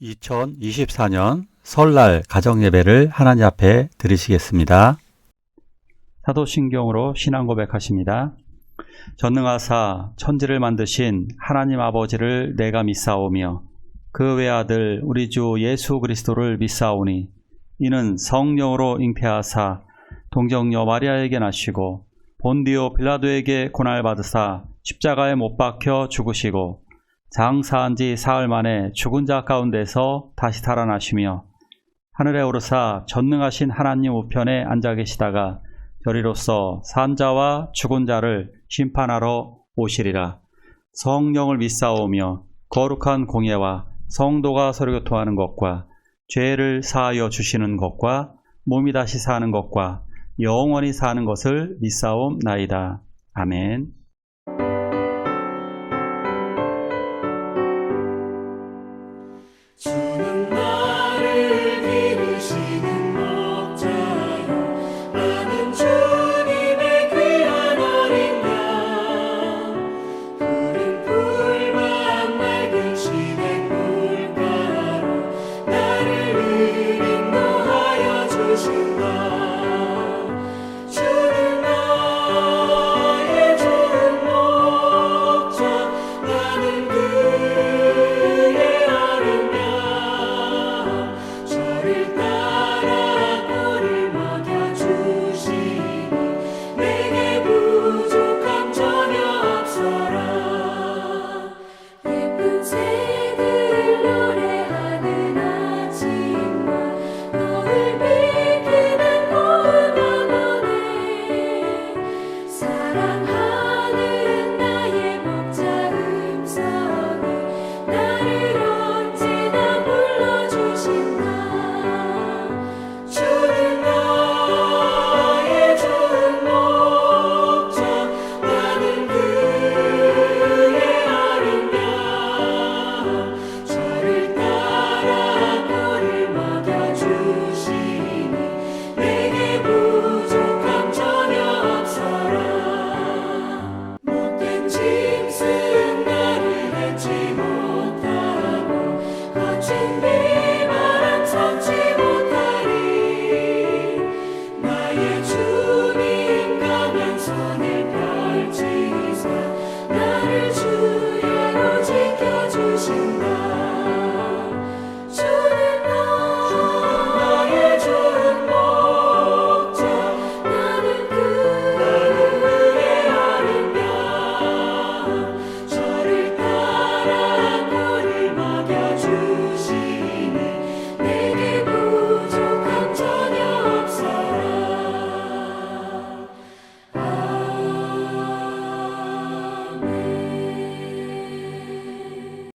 2024년 설날 가정예배를 하나님 앞에 드리시겠습니다. 사도신경으로 신앙 고백하십니다. 전능하사 천지를 만드신 하나님 아버지를 내가 믿사오며 그 외아들 우리 주 예수 그리스도를 믿사오니 이는 성령으로 잉태하사 동정녀 마리아에게 나시고 본디오 빌라도에게 고난받으사 십자가에 못 박혀 죽으시고 장사한 지 사흘 만에 죽은 자 가운데서 다시 살아나시며 하늘에 오르사 전능하신 하나님 우편에 앉아 계시다가 저리로서 산 자와 죽은 자를 심판하러 오시리라. 성령을 믿사오며 거룩한 공예와 성도가 서로 교통하는 것과 죄를 사하여 주시는 것과 몸이 다시 사는 것과 영원히 사는 것을 믿사옵나이다. 아멘. 주는 나를 기르시는 목자요 나는 주님의 귀한 어린 양 푸른 풀만 맑은 시냇 물가로 나를 인도하여 주신다. 주는 나의 좋은 목자 나는 그의 어린 저를 따라 꼴을 먹여주시니 내게 부족함 전혀 없어라. 예쁜 새들 노래하는 아침과 너를 비키는 고운 언어네 사랑하는 나의 목자 음성이 나를 언제나 불러주신다. 주는 나의 좋은 목자 나는 그의 어린 양 저를 따라 꼴을 먹여주시니 내게 부족함 전혀 없어라. 못된 짐승 나를 밟지 못하고 거친 비바람 섞지 못하리. 나의 주님 강한 손을 펼치사 나를 주야로 지켜주신다. 주는 나의 좋은 목자 나는 그의 어린 양 저를 따라 꼴을 먹여주시니 내게 부족함 전혀 없어라. 아멘.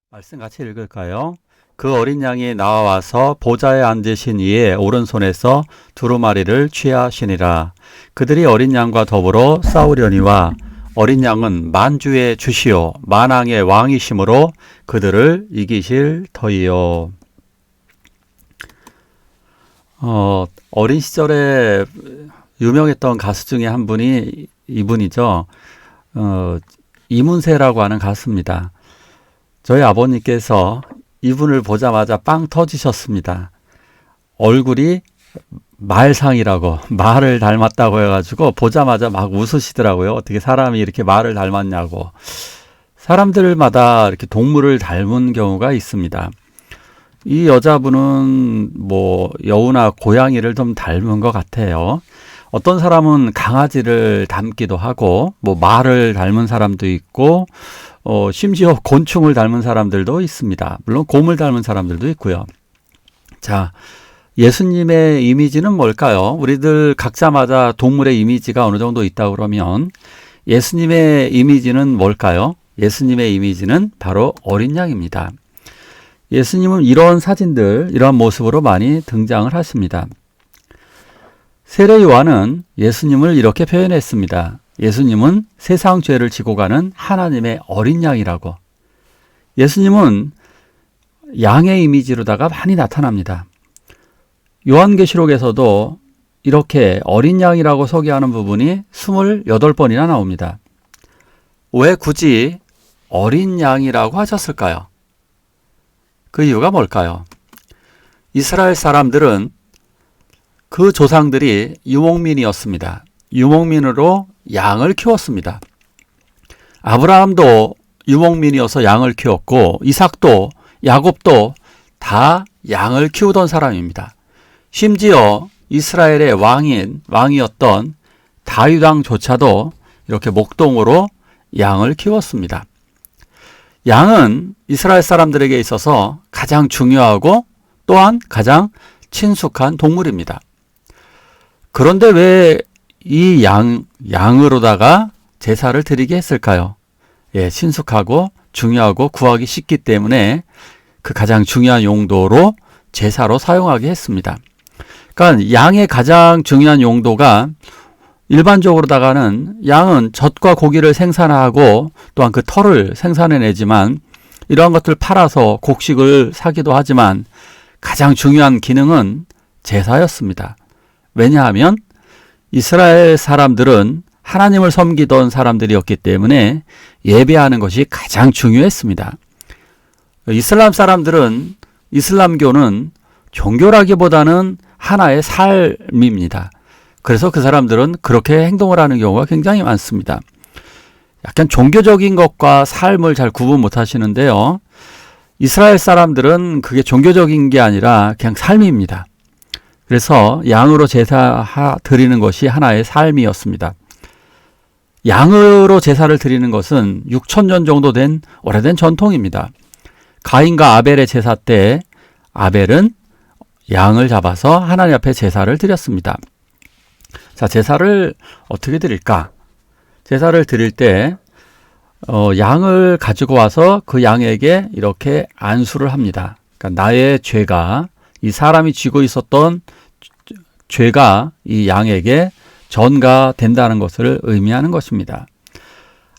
말씀 같이 읽을까요? 그 어린 양이 나와서 보좌에 앉으신 이의 오른손에서 두루마리를 취하시니라. 그들이 어린 양과 더불어 싸우려니와 어린 양은 만주의 주시오 만왕의 왕이심으로 그들을 이기실 터이요. 어린 시절에 유명했던 가수 중에 한 분이 이분이죠. 이문세라고 하는 가수입니다. 저희 아버님께서 이분을 보자마자 빵 터지셨습니다. 얼굴이 말상이라고 말을 닮았다고 해가지고 보자마자 막 웃으시더라고요. 어떻게 사람이 이렇게 말을 닮았냐고. 사람들마다 이렇게 동물을 닮은 경우가 있습니다. 이 여자분은 뭐 여우나 고양이를 좀 닮은 것 같아요. 어떤 사람은 강아지를 닮기도 하고 뭐 말을 닮은 사람도 있고 심지어 곤충을 닮은 사람들도 있습니다. 물론 곰을 닮은 사람들도 있고요. 자, 예수님의 이미지는 뭘까요? 우리들 각자마다 동물의 이미지가 어느 정도 있다 그러면 예수님의 이미지는 뭘까요? 예수님의 이미지는 바로 어린 양입니다. 예수님은 이런 사진들, 이러한 모습으로 많이 등장을 하십니다. 세례 요한은 예수님을 이렇게 표현했습니다. 예수님은 세상 죄를 지고 가는 하나님의 어린 양이라고. 예수님은 양의 이미지로다가 많이 나타납니다. 요한계시록에서도 이렇게 어린 양이라고 소개하는 부분이 28번이나 나옵니다. 왜 굳이 어린 양이라고 하셨을까요? 그 이유가 뭘까요? 이스라엘 사람들은 그 조상들이 유목민이었습니다. 유목민으로 양을 키웠습니다. 아브라함도 유목민이어서 양을 키웠고 이삭도 야곱도 다 양을 키우던 사람입니다. 심지어 이스라엘의 왕이었던 다윗 왕조차도 이렇게 목동으로 양을 키웠습니다. 양은 이스라엘 사람들에게 있어서 가장 중요하고 또한 가장 친숙한 동물입니다. 그런데 왜 이 양으로다가 제사를 드리게 했을까요? 예, 친숙하고 중요하고 구하기 쉽기 때문에 그 가장 중요한 용도로 제사로 사용하게 했습니다. 그러니까 양의 가장 중요한 용도가 일반적으로다가는 양은 젖과 고기를 생산하고 또한 그 털을 생산해내지만 이러한 것들을 팔아서 곡식을 사기도 하지만 가장 중요한 기능은 제사였습니다. 왜냐하면 이스라엘 사람들은 하나님을 섬기던 사람들이었기 때문에 예배하는 것이 가장 중요했습니다. 이슬람 사람들은 이슬람교는 종교라기보다는 하나의 삶입니다. 그래서 그 사람들은 그렇게 행동을 하는 경우가 굉장히 많습니다. 약간 종교적인 것과 삶을 잘 구분 못 하시는데요. 이스라엘 사람들은 그게 종교적인 게 아니라 그냥 삶입니다. 그래서 양으로 제사 드리는 것이 하나의 삶이었습니다. 양으로 제사를 드리는 것은 6,000년 정도 된 오래된 전통입니다. 가인과 아벨의 제사 때 아벨은 양을 잡아서 하나님 앞에 제사를 드렸습니다. 자, 제사를 어떻게 드릴까? 제사를 드릴 때 양을 가지고 와서 그 양에게 이렇게 안수를 합니다. 그러니까 나의 죄가, 이 사람이 쥐고 있었던 죄가 이 양에게 전가된다는 것을 의미하는 것입니다.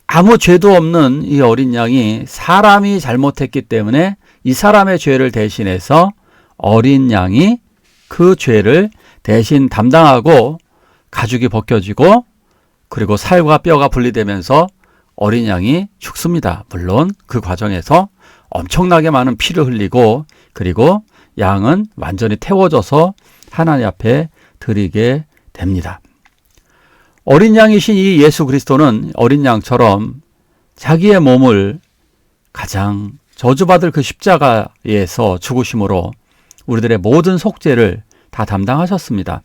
아무 죄도 없는 이 어린 양이 사람이 잘못했기 때문에 이 사람의 죄를 대신해서 어린 양이 그 죄를 대신 담당하고 가죽이 벗겨지고 그리고 살과 뼈가 분리되면서 어린 양이 죽습니다. 물론 그 과정에서 엄청나게 많은 피를 흘리고 그리고 양은 완전히 태워져서 하나님 앞에 드리게 됩니다. 어린 양이신 이 예수 그리스도는 어린 양처럼 자기의 몸을 가장 저주받을 그 십자가에서 죽으심으로 우리들의 모든 속죄를 다 담당하셨습니다.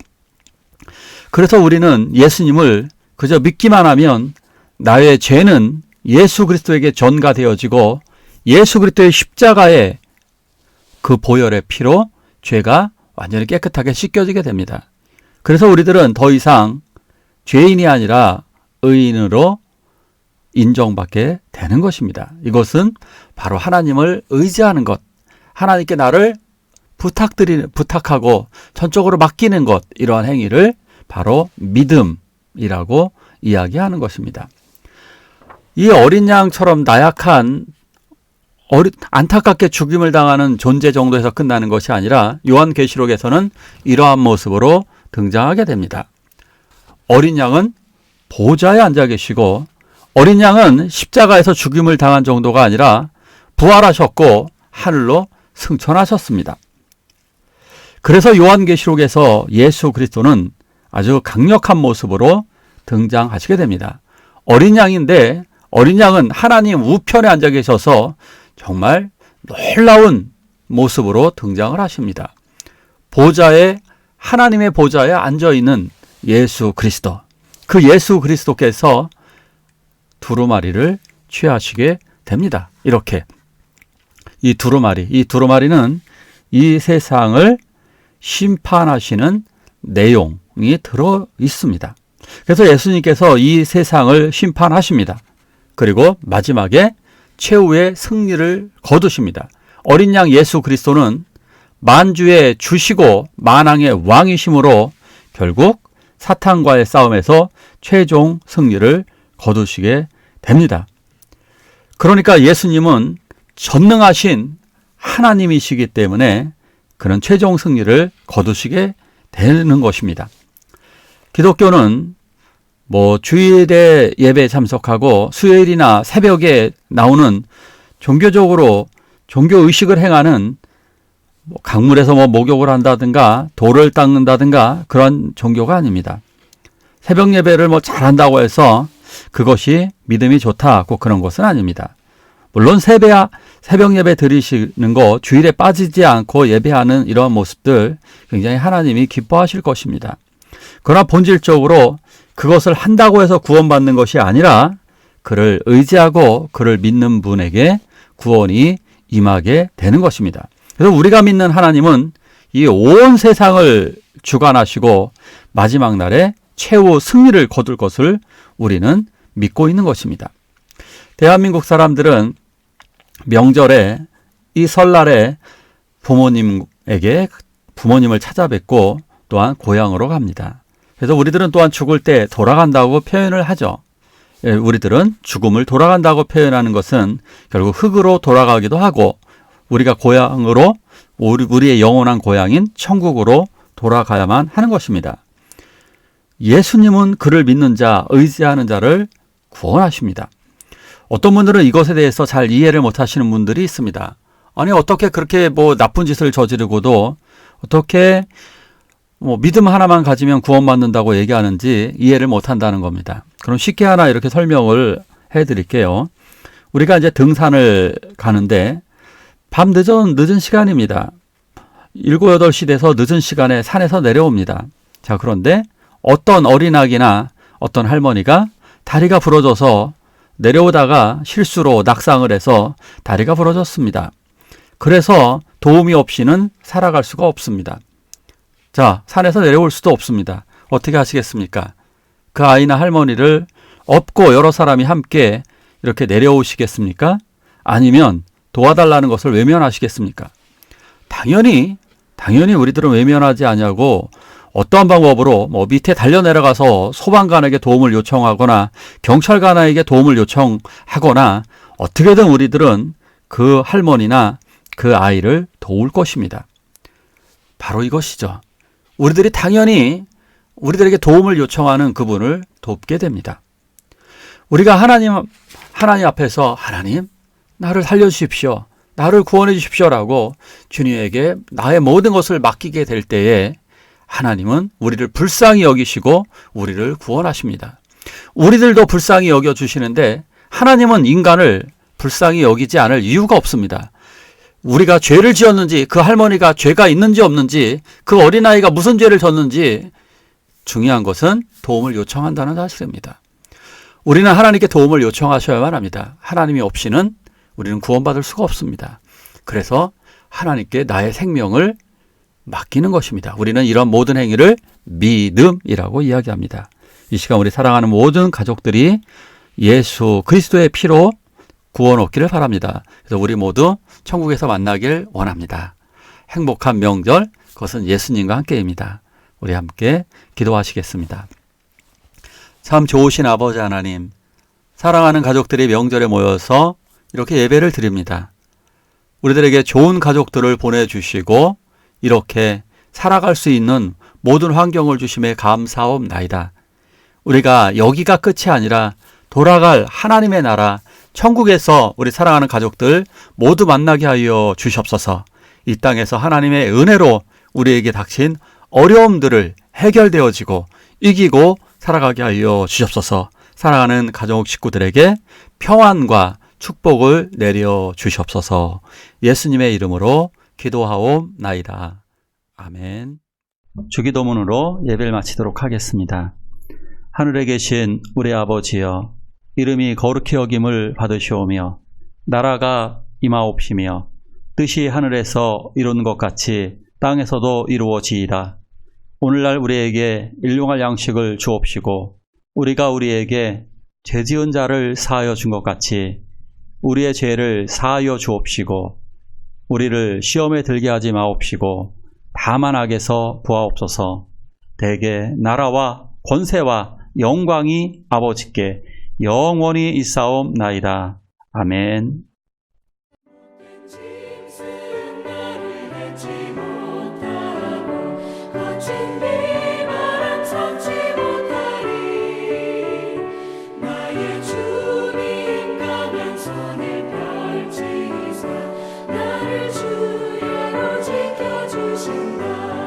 그래서 우리는 예수님을 그저 믿기만 하면 나의 죄는 예수 그리스도에게 전가되어지고 예수 그리스도의 십자가의 그 보혈의 피로 죄가 완전히 깨끗하게 씻겨지게 됩니다. 그래서 우리들은 더 이상 죄인이 아니라 의인으로 인정받게 되는 것입니다. 이것은 바로 하나님을 의지하는 것, 하나님께 나를 부탁하고 전적으로 맡기는 것, 이러한 행위를 바로 믿음이라고 이야기하는 것입니다. 이 어린 양처럼 나약한 안타깝게 죽임을 당하는 존재 정도에서 끝나는 것이 아니라 요한계시록에서는 이러한 모습으로 등장하게 됩니다. 어린 양은 보좌에 앉아 계시고 어린 양은 십자가에서 죽임을 당한 정도가 아니라 부활하셨고 하늘로 승천하셨습니다. 그래서 요한계시록에서 예수 그리스도는 아주 강력한 모습으로 등장하시게 됩니다. 어린 양인데 어린 양은 하나님 우편에 앉아 계셔서 정말 놀라운 모습으로 등장을 하십니다. 하나님의 보좌에 앉아있는 예수 그리스도, 그 예수 그리스도께서 두루마리를 취하시게 됩니다. 이렇게 이 두루마리는 이 세상을 심판하시는 내용이 들어 있습니다. 그래서 예수님께서 이 세상을 심판하십니다. 그리고 마지막에 최후의 승리를 거두십니다. 어린 양 예수 그리스도는 만주의 주시고 만왕의 왕이심으로 결국 사탄과의 싸움에서 최종 승리를 거두시게 됩니다. 그러니까 예수님은 전능하신 하나님이시기 때문에 그런 최종 승리를 거두시게 되는 것입니다. 기독교는 주일에 예배에 참석하고 수요일이나 새벽에 나오는 종교적으로 종교의식을 행하는 강물에서 목욕을 한다든가 돌을 닦는다든가 그런 종교가 아닙니다. 새벽 예배를 잘한다고 해서 그것이 믿음이 좋다, 꼭 그런 것은 아닙니다. 물론 새벽 예배 드리시는 거, 주일에 빠지지 않고 예배하는 이러한 모습들 굉장히 하나님이 기뻐하실 것입니다. 그러나 본질적으로 그것을 한다고 해서 구원받는 것이 아니라 그를 의지하고 그를 믿는 분에게 구원이 임하게 되는 것입니다. 그래서 우리가 믿는 하나님은 이 온 세상을 주관하시고 마지막 날에 최후 승리를 거둘 것을 우리는 믿고 있는 것입니다. 대한민국 사람들은 명절에, 이 설날에 부모님을 찾아뵙고 또한 고향으로 갑니다. 그래서 우리들은 또한 죽을 때 돌아간다고 표현을 하죠. 우리들은 죽음을 돌아간다고 표현하는 것은 결국 흙으로 돌아가기도 하고 우리가 고향으로, 우리의 영원한 고향인 천국으로 돌아가야만 하는 것입니다. 예수님은 그를 믿는 자, 의지하는 자를 구원하십니다. 어떤 분들은 이것에 대해서 잘 이해를 못하시는 분들이 있습니다. 아니, 어떻게 그렇게 나쁜 짓을 저지르고도 어떻게 믿음 하나만 가지면 구원받는다고 얘기하는지 이해를 못한다는 겁니다. 그럼 쉽게 하나 이렇게 설명을 해드릴게요. 우리가 이제 등산을 가는데 밤 늦은 시간입니다. 7, 8시 돼서 늦은 시간에 산에서 내려옵니다. 자, 그런데 어떤 어린아기나 어떤 할머니가 다리가 부러져서 내려오다가 실수로 낙상을 해서 다리가 부러졌습니다. 그래서 도움이 없이는 살아갈 수가 없습니다. 자, 산에서 내려올 수도 없습니다. 어떻게 하시겠습니까? 그 아이나 할머니를 업고 여러 사람이 함께 이렇게 내려오시겠습니까? 아니면 도와달라는 것을 외면하시겠습니까? 당연히 우리들은 외면하지 않냐고 어떠한 방법으로 밑에 달려내려가서 소방관에게 도움을 요청하거나 경찰관에게 도움을 요청하거나 어떻게든 우리들은 그 할머니나 그 아이를 도울 것입니다. 바로 이것이죠. 우리들이 당연히 우리들에게 도움을 요청하는 그분을 돕게 됩니다. 우리가 하나님 앞에서 하나님, 나를 살려주십시오. 나를 구원해 주십시오라고 주님에게 나의 모든 것을 맡기게 될 때에 하나님은 우리를 불쌍히 여기시고 우리를 구원하십니다. 우리들도 불쌍히 여겨주시는데 하나님은 인간을 불쌍히 여기지 않을 이유가 없습니다. 우리가 죄를 지었는지, 그 할머니가 죄가 있는지 없는지, 그 어린아이가 무슨 죄를 졌는지 중요한 것은 도움을 요청한다는 사실입니다. 우리는 하나님께 도움을 요청하셔야만 합니다. 하나님이 없이는 우리는 구원받을 수가 없습니다. 그래서 하나님께 나의 생명을 맡기는 것입니다. 우리는 이런 모든 행위를 믿음이라고 이야기합니다. 이 시간 우리 사랑하는 모든 가족들이 예수 그리스도의 피로 구원 얻기를 바랍니다. 그래서 우리 모두 천국에서 만나길 원합니다. 행복한 명절, 그것은 예수님과 함께입니다. 우리 함께 기도하시겠습니다. 참 좋으신 아버지 하나님, 사랑하는 가족들이 명절에 모여서 이렇게 예배를 드립니다. 우리들에게 좋은 가족들을 보내주시고 이렇게 살아갈 수 있는 모든 환경을 주심에 감사옵나이다. 우리가 여기가 끝이 아니라 돌아갈 하나님의 나라 천국에서 우리 사랑하는 가족들 모두 만나게 하여 주시옵소서. 이 땅에서 하나님의 은혜로 우리에게 닥친 어려움들을 해결되어지고 이기고 살아가게 하여 주시옵소서. 사랑하는 가족 식구들에게 평안과 축복을 내려 주시옵소서. 예수님의 이름으로 기도하옵나이다. 아멘. 주기도문으로 예배를 마치도록 하겠습니다. 하늘에 계신 우리 아버지여, 이름이 거룩히 여김을 받으시오며 나라가 임하옵시며 뜻이 하늘에서 이루는 것 같이 땅에서도 이루어지이다. 오늘날 우리에게 일용할 양식을 주옵시고 우리가 우리에게 죄지은 자를 사하여 준 것 같이 우리의 죄를 사하여 주옵시고 우리를 시험에 들게 하지 마옵시고 다만 악에서 구하옵소서. 대개 나라와 권세와 영광이 아버지께 영원히 있사옵나이다. 아멘. 짐승 나를 맺지 못하고 거친 비바람 섞지 못하리. 나의 주님 강한 손을 펼치사 나를 주야로 지켜 주신다